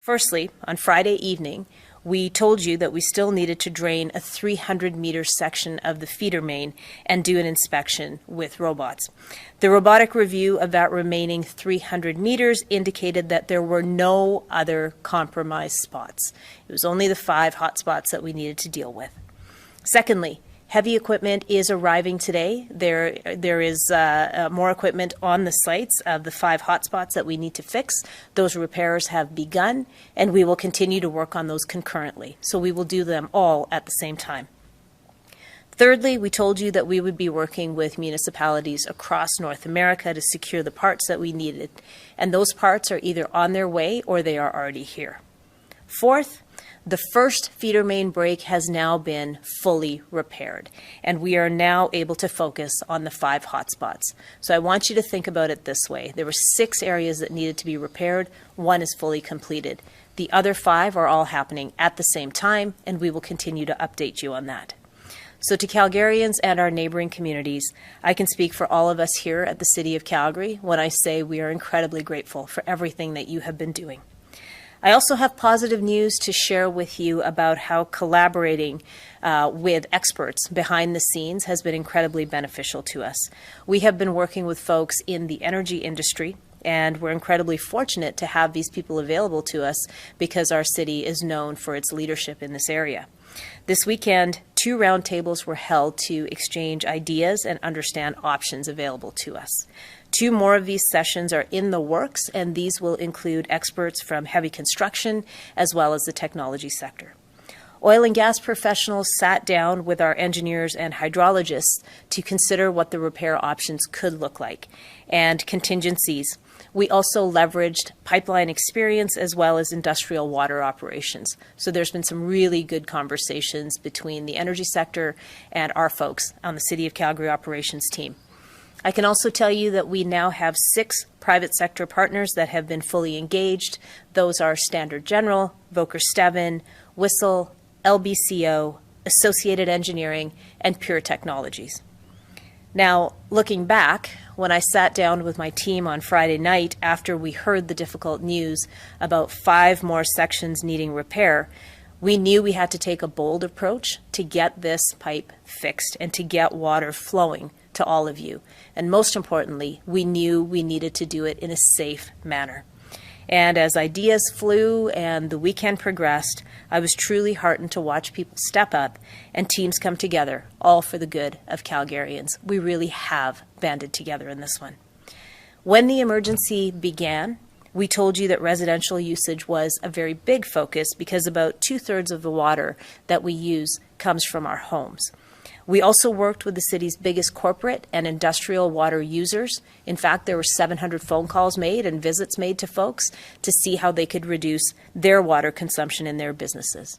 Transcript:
Firstly, on Friday evening, we told you that we still needed to drain a 300-meter section of the feeder main and do an inspection with robots. The robotic review of that remaining 300 meters indicated that there were no other compromised spots. It was only the 5 hotspots that we needed to deal with. Secondly, heavy equipment is arriving today. There is more equipment on the sites of the 5 hotspots that we need to fix. Those repairs have begun, and we will continue to work on those concurrently. So we will do them all at the same time. Thirdly, we told you that we would be working with municipalities across North America to secure the parts that we needed, and those parts are either on their way or they are already here. Fourth, the first feeder main break has now been fully repaired, and we are now able to focus on the 5 hotspots. So I want you to think about it this way. There were 6 areas that needed to be repaired. 1 is fully completed. The other 5 are all happening at the same time, and we will continue to update you on that. So to Calgarians and our neighbouring communities, I can speak for all of us here at the City of Calgary when I say we are incredibly grateful for everything that you have been doing. I also have positive news to share with you about how collaborating with experts behind the scenes has been incredibly beneficial to us. We have been working with folks in the energy industry, and we're incredibly fortunate to have these people available to us because our city is known for its leadership in this area. This weekend, 2 roundtables were held to exchange ideas and understand options available to us. 2 more of these sessions are in the works, and these will include experts from heavy construction as well as the technology sector. Oil and gas professionals sat down with our engineers and hydrologists to consider what the repair options could look like and contingencies. We also leveraged pipeline experience as well as industrial water operations. So there's been some really good conversations between the energy sector and our folks on the City of Calgary operations team. I can also tell you that we now have 6 private sector partners that have been fully engaged. Those are Standard General, Voker Steven, Whistle, LBCO, Associated Engineering, and Pure Technologies. Now, looking back, when I sat down with my team on Friday night after we heard the difficult news about 5 more sections needing repair, we knew we had to take a bold approach to get this pipe fixed and to get water flowing to all of you. And most importantly, we knew we needed to do it in a safe manner. And as ideas flew and the weekend progressed, I was truly heartened to watch people step up and teams come together, all for the good of Calgarians. We really have banded together in this one. When the emergency began, we told you that residential usage was a very big focus because about 2/3 of the water that we use comes from our homes. We also worked with the city's biggest corporate and industrial water users. In fact, there were 700 phone calls made and visits made to folks to see how they could reduce their water consumption in their businesses.